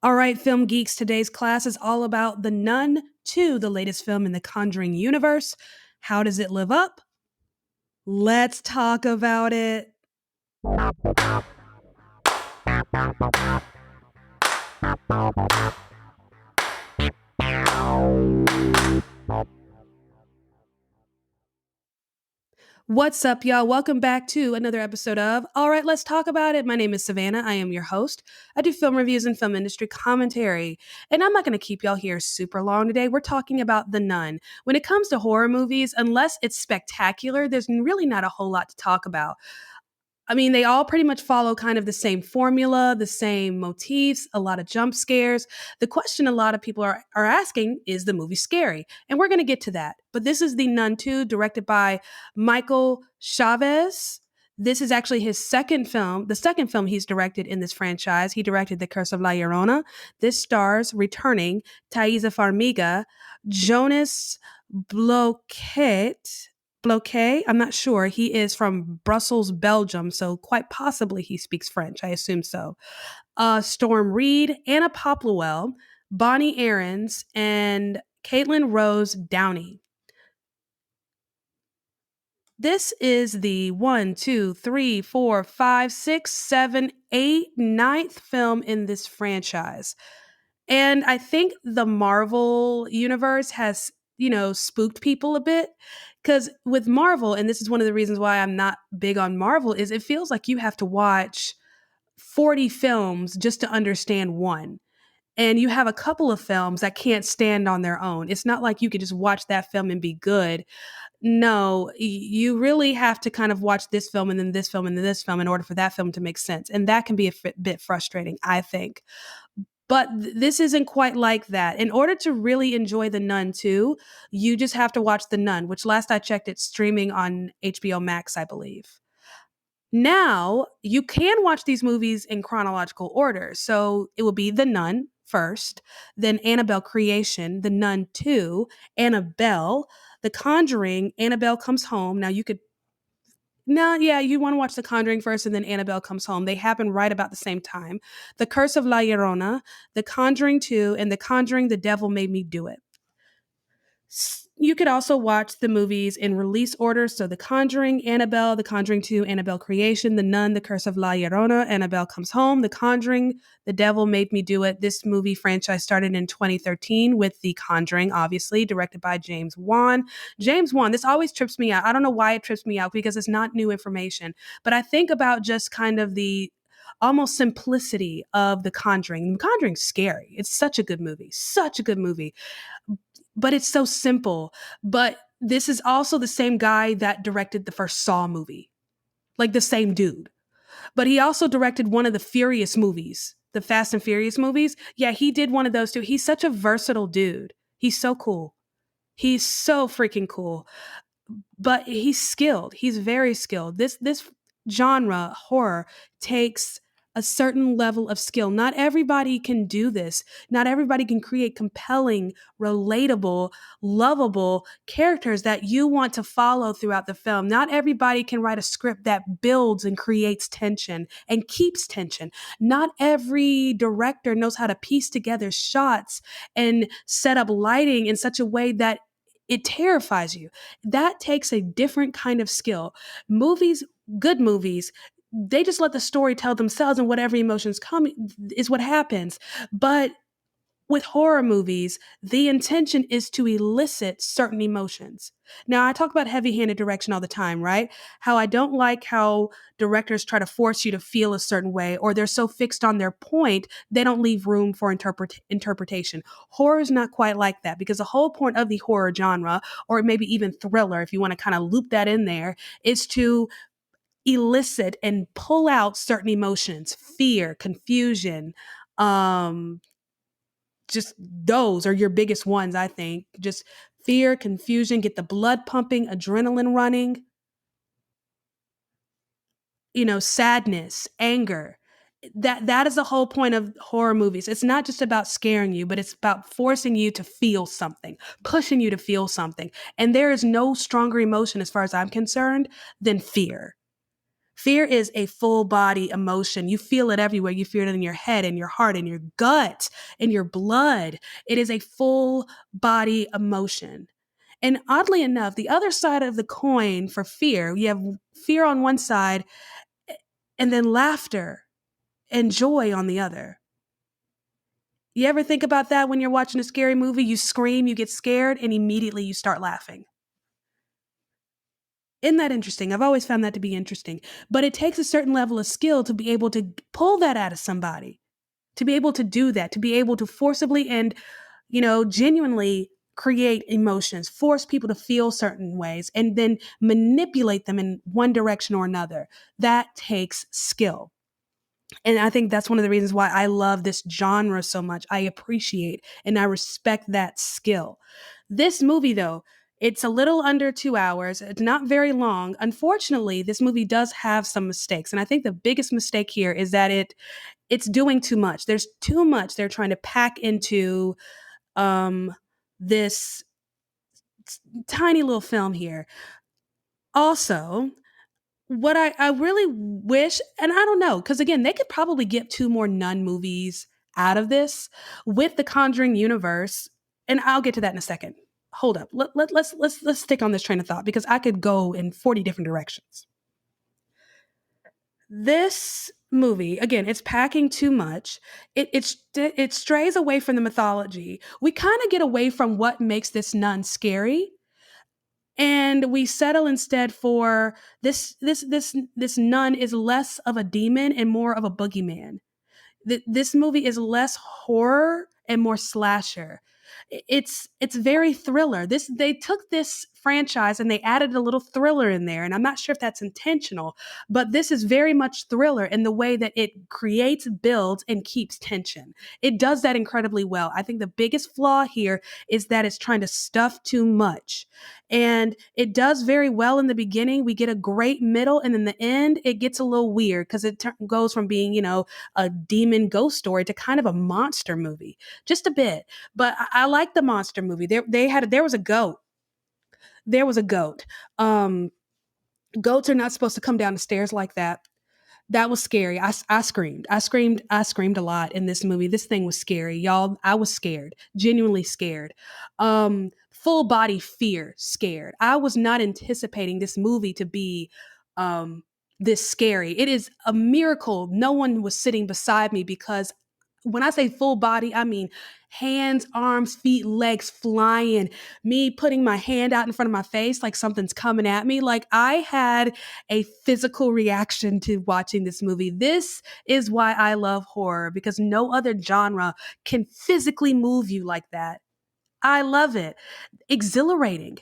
All right, film geeks, today's class is all about The Nun II, the latest film in the Conjuring Universe. How does it live up? Let's talk about it. What's up, y'all? Welcome back to another episode of All Right, Let's Talk About It. My name is Savannah. I am your host. I do film reviews and film industry commentary. And I'm not going to keep y'all here super long today. We're talking about The Nun. When it comes to horror movies, unless it's spectacular, there's really not a whole lot to talk about. I mean, they all pretty much follow kind of the same formula, the same motifs, a lot of jump scares. The question a lot of people are asking is the movie scary? And we're going to get to that. But this is The Nun II, directed by Michael Chavez. This is actually his second film, the second film he's directed in this franchise. He directed The Curse of La Llorona. This stars returning Thaisa Farmiga, Jonas Bloquet. I'm not sure. He is from Brussels, Belgium, so quite possibly he speaks French. I assume so. Storm Reed, Anna Popplewell, Bonnie Aarons, and Caitlin Rose Downey. This is the 1, 2, 3, 4, 5, 6, 7, 8, ninth film in this franchise. And I think the Marvel universe has, spooked people a bit. Because with Marvel, and this is one of the reasons why I'm not big on Marvel, is it feels like you have to watch 40 films just to understand one. And you have a couple of films that can't stand on their own. It's not like you could just watch that film and be good. No, you really have to kind of watch this film and then this film and then this film in order for that film to make sense. And that can be a bit frustrating, I think. But this isn't quite like that. In order to really enjoy The Nun II, you just have to watch The Nun, which last I checked, it's streaming on HBO Max, I believe. Now, you can watch these movies in chronological order. So it will be The Nun first, then Annabelle Creation, The Nun 2, Annabelle, The Conjuring, Annabelle Comes Home. Now you could no, yeah, you want to watch The Conjuring first and then Annabelle Comes Home. They happen right about the same time. The Curse of La Llorona, The Conjuring 2, and The Conjuring The Devil Made Me Do It. You could also watch the movies in release order. So The Conjuring, Annabelle, The Conjuring 2, Annabelle Creation, The Nun, The Curse of La Llorona, Annabelle Comes Home, The Conjuring, The Devil Made Me Do It. This movie franchise started in 2013 with The Conjuring, obviously, directed by James Wan. James Wan, this always trips me out. I don't know why it trips me out because it's not new information. But I think about just kind of the almost simplicity of The Conjuring. The Conjuring's scary. It's such a good movie. Such a good movie, but it's so simple. But this is also the same guy that directed the first Saw movie, like the same dude. But he also directed one of the Furious movies, the Fast and Furious movies. Yeah, he did one of those too. He's such a versatile dude. He's so cool. He's so freaking cool. But he's skilled. He's very skilled. This genre, horror, takes a certain level of skill. Not everybody can do this. Not everybody can create compelling, relatable, lovable characters that you want to follow throughout the film. Not everybody can write a script that builds and creates tension and keeps tension. Not every director knows how to piece together shots and set up lighting in such a way that it terrifies you. That takes a different kind of skill. Movies, good movies, they just let the story tell themselves, and whatever emotions come is what happens. But with horror movies, the intention is to elicit certain emotions. Now, I talk about heavy-handed direction all the time, right? How I don't like how directors try to force you to feel a certain way, or they're so fixed on their point, they don't leave room for interpretation. Horror is not quite like that, because the whole point of the horror genre, or maybe even thriller, if you want to kind of loop that in there, is to elicit and pull out certain emotions: fear, confusion, just those are your biggest ones, I think. Just fear, confusion, get the blood pumping, adrenaline running, sadness, anger. That is the whole point of horror movies. It's not just about scaring you, but it's about forcing you to feel something, pushing you to feel something. And there is no stronger emotion, as far as I'm concerned, than fear. Fear is a full body emotion. You feel it everywhere. You feel it in your head, in your heart, in your gut, in your blood. It is a full body emotion. And oddly enough, the other side of the coin for fear, you have fear on one side and then laughter and joy on the other. You ever think about that when you're watching a scary movie? You scream, you get scared, and immediately you start laughing. Isn't that interesting? I've always found that to be interesting. But it takes a certain level of skill to be able to pull that out of somebody, to be able to do that, to be able to forcibly and, genuinely create emotions, force people to feel certain ways, and then manipulate them in one direction or another. That takes skill. And I think that's one of the reasons why I love this genre so much. I appreciate and I respect that skill. This movie, though, it's a little under 2 hours. It's not very long. Unfortunately, this movie does have some mistakes. And I think the biggest mistake here is that it's doing too much. There's too much they're trying to pack into um, this tiny little film here. Also, what I really wish, and I don't know, because again, they could probably get two more Nun movies out of this with the Conjuring universe, and I'll get to that in a second. Hold up, let's stick on this train of thought because I could go in 40 different directions. This movie, again, it's packing too much. It strays away from the mythology. We kind of get away from what makes this nun scary, and we settle instead for this nun is less of a demon and more of a boogeyman. This movie is less horror and more slasher. It's very thriller. This They took this franchise and they added a little thriller in there, and I'm not sure if that's intentional, but this is very much thriller in the way that it creates, builds, and keeps tension. It does that incredibly well. I think the biggest flaw here is that it's trying to stuff too much. And it does very well in the beginning. We get a great middle, and in the end, it gets a little weird because it goes from being, a demon ghost story to kind of a monster movie, just a bit. But I like the monster movie. There was a goat. There was a goat. Um, Goats are not supposed to come down the stairs like that. That was scary. I screamed. I screamed a lot in this movie. This thing was scary, y'all. I was scared, genuinely scared. Full body fear, scared. I was not anticipating this movie to be um, this scary. It is a miracle no one was sitting beside me because when I say full body, I mean hands, arms, feet, legs flying, me putting my hand out in front of my face like something's coming at me. Like I had a physical reaction to watching this movie. This is why I love horror because no other genre can physically move you like that. I love it. Exhilarating.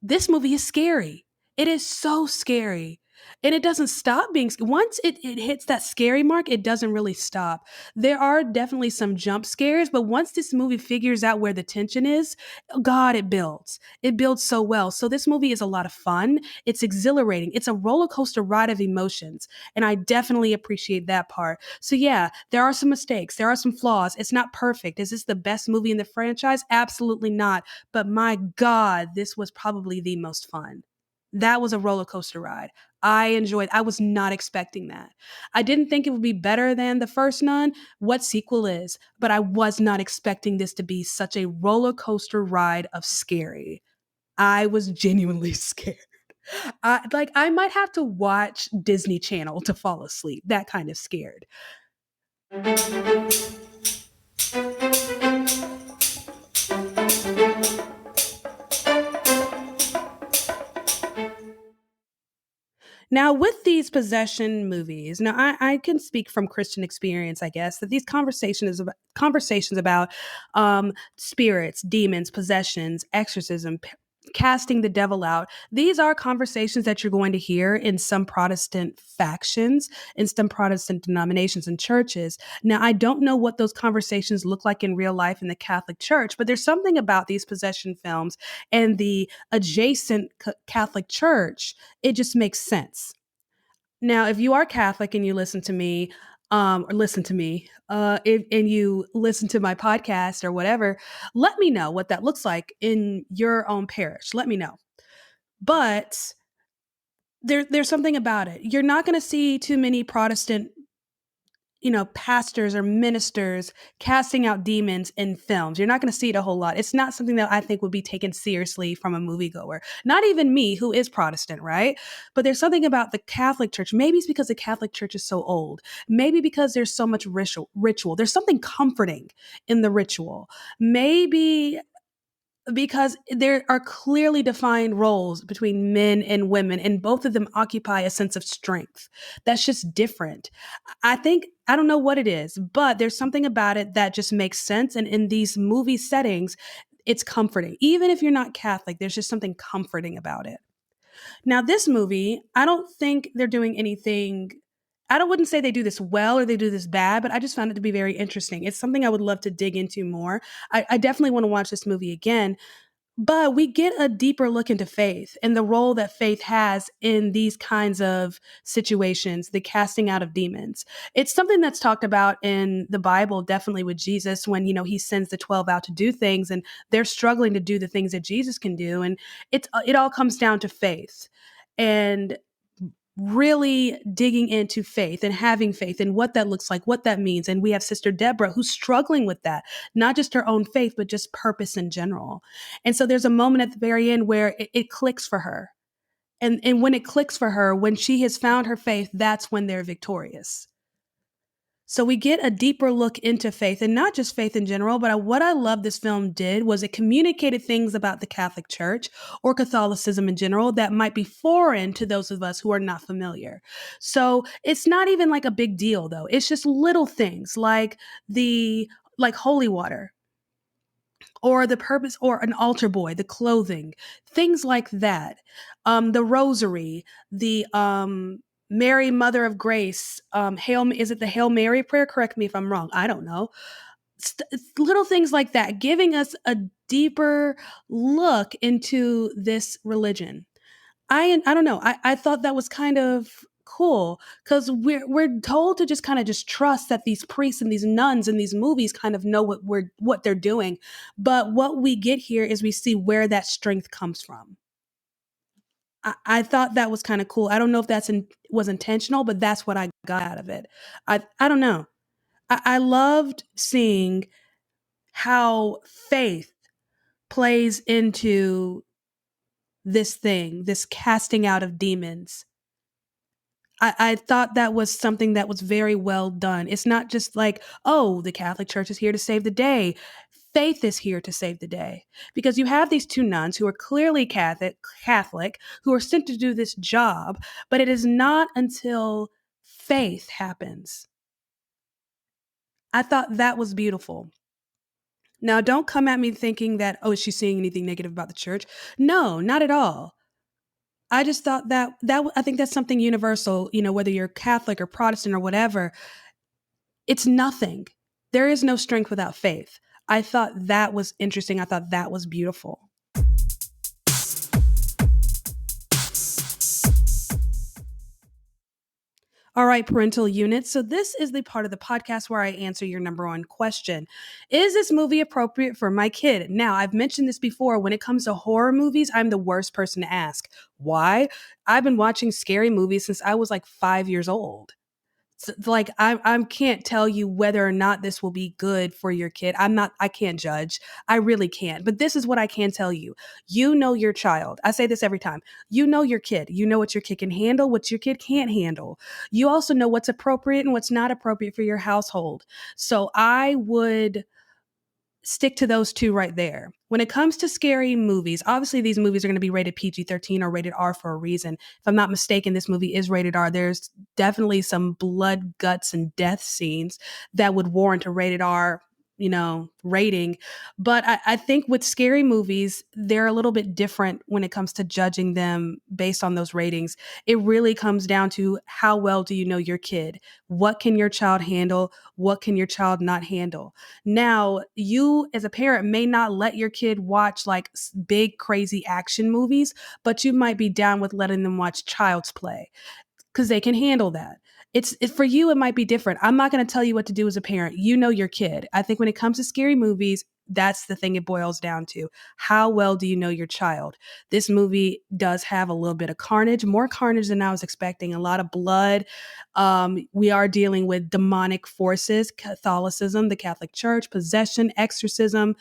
This movie is scary. It is so scary. And it doesn't stop being once it hits that scary mark, it doesn't really stop. There are definitely some jump scares, but once this movie figures out where the tension is, God, it builds. It builds so well. So this movie is a lot of fun. It's exhilarating. It's a roller coaster ride of emotions. And I definitely appreciate that part. So yeah, there are some mistakes. There are some flaws. It's not perfect. Is this the best movie in the franchise? Absolutely not. But my God, this was probably the most fun. That was a roller coaster ride. I was not expecting that. I didn't think it would be better than the first Nun, what sequel is, but I was not expecting this to be such a roller coaster ride of scary. I was genuinely scared. I might have to watch Disney Channel to fall asleep. That kind of scared. Now, with these possession movies, now I can speak from Christian experience, I guess, that these conversations about spirits, demons, possessions, exorcism, casting the devil out. These are conversations that you're going to hear in some Protestant factions, in some Protestant denominations and churches. Now, I don't know what those conversations look like in real life in the Catholic Church, but there's something about these possession films and the adjacent Catholic Church. It just makes sense. Now, if you are Catholic and you listen to me, or listen to me, and you listen to my podcast or whatever, let me know what that looks like in your own parish. Let me know. But there's something about it. You're not going to see too many Protestant, pastors or ministers casting out demons in films. You're not going to see it a whole lot. It's not something that I think would be taken seriously from a moviegoer. Not even me, who is Protestant, right? But there's something about the Catholic Church. Maybe it's because the Catholic Church is so old. Maybe because there's so much ritual. There's something comforting in the ritual. Maybe because there are clearly defined roles between men and women, and both of them occupy a sense of strength that's just different. I think, I don't know what it is, but there's something about it that just makes sense. And in these movie settings, it's comforting. Even if you're not Catholic, there's just something comforting about it. Now, this movie, I don't think they're doing anything. Wouldn't say they do this well or they do this bad, but I just found it to be very interesting. It's something I would love to dig into more. I definitely want to watch this movie again, but we get a deeper look into faith and the role that faith has in these kinds of situations, the casting out of demons. It's something that's talked about in the Bible, definitely with Jesus, when, he sends the 12 out to do things and they're struggling to do the things that Jesus can do. And it all comes down to faith and really digging into faith and having faith and what that looks like, what that means. And we have Sister Deborah who's struggling with that, not just her own faith, but just purpose in general. And so there's a moment at the very end where it clicks for her. And when it clicks for her, when she has found her faith, that's when they're victorious. So we get a deeper look into faith, and not just faith in general, but what I love this film did was it communicated things about the Catholic Church or Catholicism in general that might be foreign to those of us who are not familiar. So it's not even like a big deal though. It's just little things like holy water or the purpose or an altar boy, the clothing, things like that. The rosary, the Mary, Mother of Grace, is it the Hail Mary prayer? Correct me if I'm wrong. I don't know. Little things like that, giving us a deeper look into this religion. I don't know. I thought that was kind of cool because we're told to just kind of just trust that these priests and these nuns in these movies kind of know what they're doing. But what we get here is we see where that strength comes from. I thought that was kind of cool. I don't know if was intentional, but that's what I got out of it. I don't know. I loved seeing how faith plays into this casting out of demons. I thought that was something that was very well done. It's not just like, oh, the Catholic Church is here to save the day. Faith is here to save the day. Because you have these two nuns who are clearly Catholic, who are sent to do this job, but it is not until faith happens. I thought that was beautiful. Now, don't come at me thinking that, oh, is she saying anything negative about the church? No, not at all. I just thought I think that's something universal, whether you're Catholic or Protestant or whatever, it's nothing. There is no strength without faith. I thought that was interesting. I thought that was beautiful. All right, parental units. So this is the part of the podcast where I answer your number one question. Is this movie appropriate for my kid? Now, I've mentioned this before. When it comes to horror movies, I'm the worst person to ask. Why? I've been watching scary movies since I was like 5 years old. So, like I can't tell you whether or not this will be good for your kid. I can't judge. I really can't. But this is what I can tell you. You know your child. I say this every time. You know your kid. You know what your kid can handle, what your kid can't handle. You also know what's appropriate and what's not appropriate for your household. So I would stick to those two right there. When it comes to scary movies, obviously these movies are going to be rated PG-13 or rated R for a reason. If I'm not mistaken, this movie is rated R. There's definitely some blood, guts, and death scenes that would warrant a rated R, rating. But I think with scary movies, they're a little bit different when it comes to judging them based on those ratings. It really comes down to how well do you know your kid? What can your child handle? What can your child not handle? Now, you as a parent may not let your kid watch like big, crazy action movies, but you might be down with letting them watch Child's Play because they can handle that. It's for you, it might be different. I'm not going to tell you what to do as a parent. You know your kid. I think when it comes to scary movies, That's the thing it boils down to. How well do you know your child? This movie does have a little bit of carnage, more carnage than I was expecting, a lot of blood. We are dealing with demonic forces, Catholicism, the Catholic Church, possession, exorcism,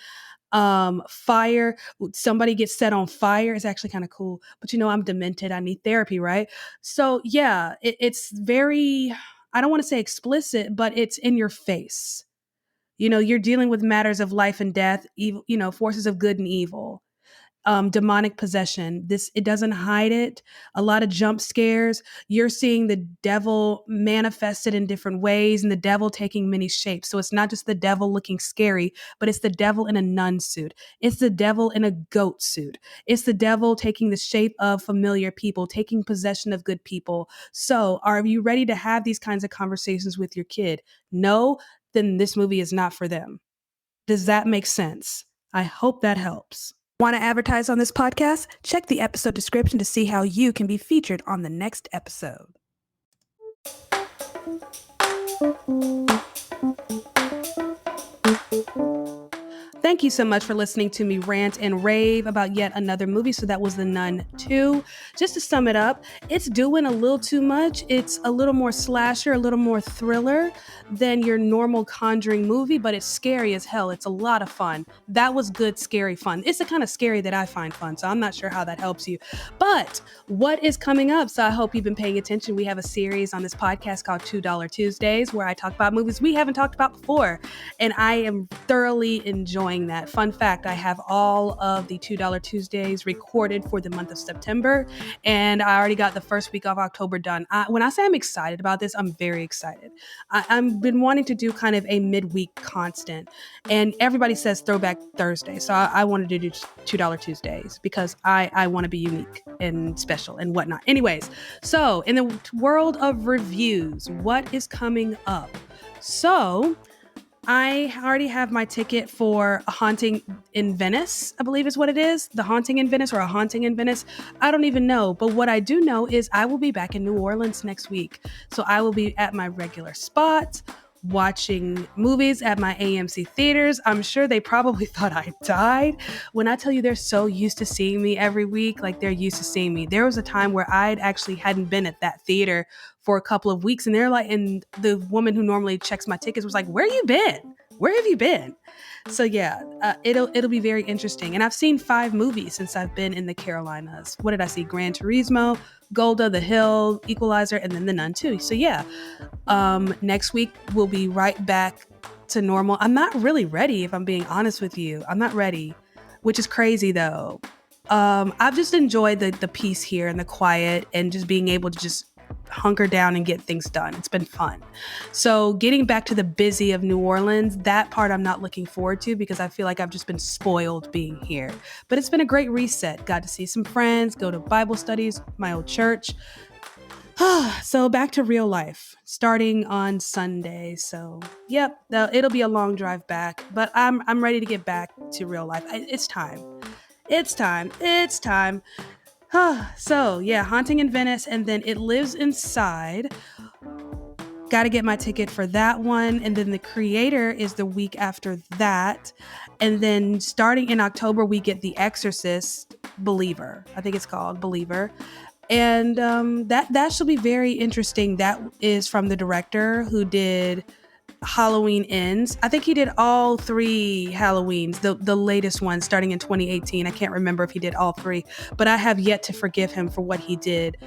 fire. Somebody gets set on fire. It's actually kind of cool, but I'm demented, I need therapy, right? So yeah, it's very, I don't want to say explicit, but it's in your face. You're dealing with matters of life and death, evil, forces of good and evil, demonic possession. It doesn't hide it. A lot of jump scares. You're seeing the devil manifested in different ways and the devil taking many shapes. So it's not just the devil looking scary, but it's the devil in a nun suit. It's the devil in a goat suit. It's the devil taking the shape of familiar people, taking possession of good people. So are you ready to have these kinds of conversations with your kid? No, then this movie is not for them. Does that make sense? I hope that helps. Want to advertise on this podcast? Check the episode description to see how you can be featured on the next episode. Thank you so much for listening to me rant and rave about yet another movie. So that was The Nun II. Just to sum it up, it's doing a little too much. It's a little more slasher, a little more thriller than your normal Conjuring movie, but it's scary as hell. It's a lot of fun. That was good, scary fun. It's the kind of scary that I find fun, so I'm not sure how that helps you. But what is coming up? So I hope you've been paying attention. We have a series on this podcast called $2 Tuesdays where I talk about movies we haven't talked about before, and I am thoroughly enjoying that. Fun fact, I have all of the $2 Tuesdays recorded for the month of September, and I already got the first week of October done. When I say I'm excited about this, I'm very excited. I've been wanting to do kind of a midweek constant, and everybody says Throwback Thursday, so I wanted to do $2 Tuesdays because I want to be unique and special and whatnot. Anyways, so in the world of reviews, what is coming up? So I already have my ticket for A Haunting in Venice, I believe is what it is. The Haunting in Venice or A Haunting in Venice. I don't even know. But what I do know is I will be back in New Orleans next week. So I will be at my regular spot, watching movies at my AMC theaters. I'm sure they probably thought I died. When I tell you they're so used to seeing me every week, like they're used to seeing me. There was a time where I actually hadn't been at that theater for a couple of weeks, and they're like, and the woman who normally checks my tickets was like, "Where you been? Where have you been?" So yeah, it'll be very interesting. And I've seen 5 movies since I've been in the Carolinas. What did I see? Gran Turismo, Golda, The Hill, Equalizer, and then The Nun II. So yeah, next week we'll be right back to normal. I'm not really ready, if I'm being honest with you. I'm not ready, which is crazy though. I've just enjoyed the peace here and the quiet and just being able to just hunker down and get things done. It's been fun. So getting back to the busy of New Orleans, that part I'm not looking forward to because I feel like I've just been spoiled being here. But it's been a great reset. Got to see some friends, go to Bible studies, my old church. So back to real life, starting on Sunday. So yep, it'll be a long drive back, but I'm ready to get back to real life. It's time. It's time. It's time. So yeah, Haunting in Venice, and then It Lives Inside. Got to get my ticket for that one. And then The Creator is the week after that. And then starting in October, we get The Exorcist, Believer. I think it's called Believer. And that should be very interesting. That is from the director who did Halloween Ends. I think he did all 3 Halloweens, the latest one starting in 2018. I can't remember if he did all 3, but I have yet to forgive him for what he did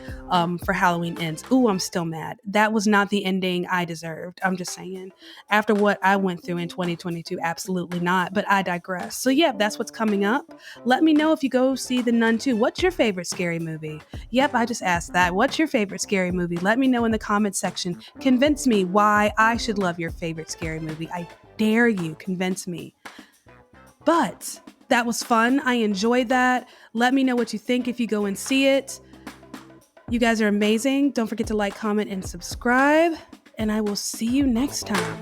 for Halloween Ends. Ooh, I'm still mad. That was not the ending I deserved. I'm just saying. After what I went through in 2022, absolutely not, but I digress. So yeah, that's what's coming up. Let me know if you go see The Nun II. What's your favorite scary movie? Yep, I just asked that. What's your favorite scary movie? Let me know in the comments section. Convince me why I should love your favorite scary movie. I dare you, convince me. But that was fun. I enjoyed that. Let me know what you think if you go and see it. You guys are amazing. Don't forget to like, comment, and subscribe. And I will see you next time.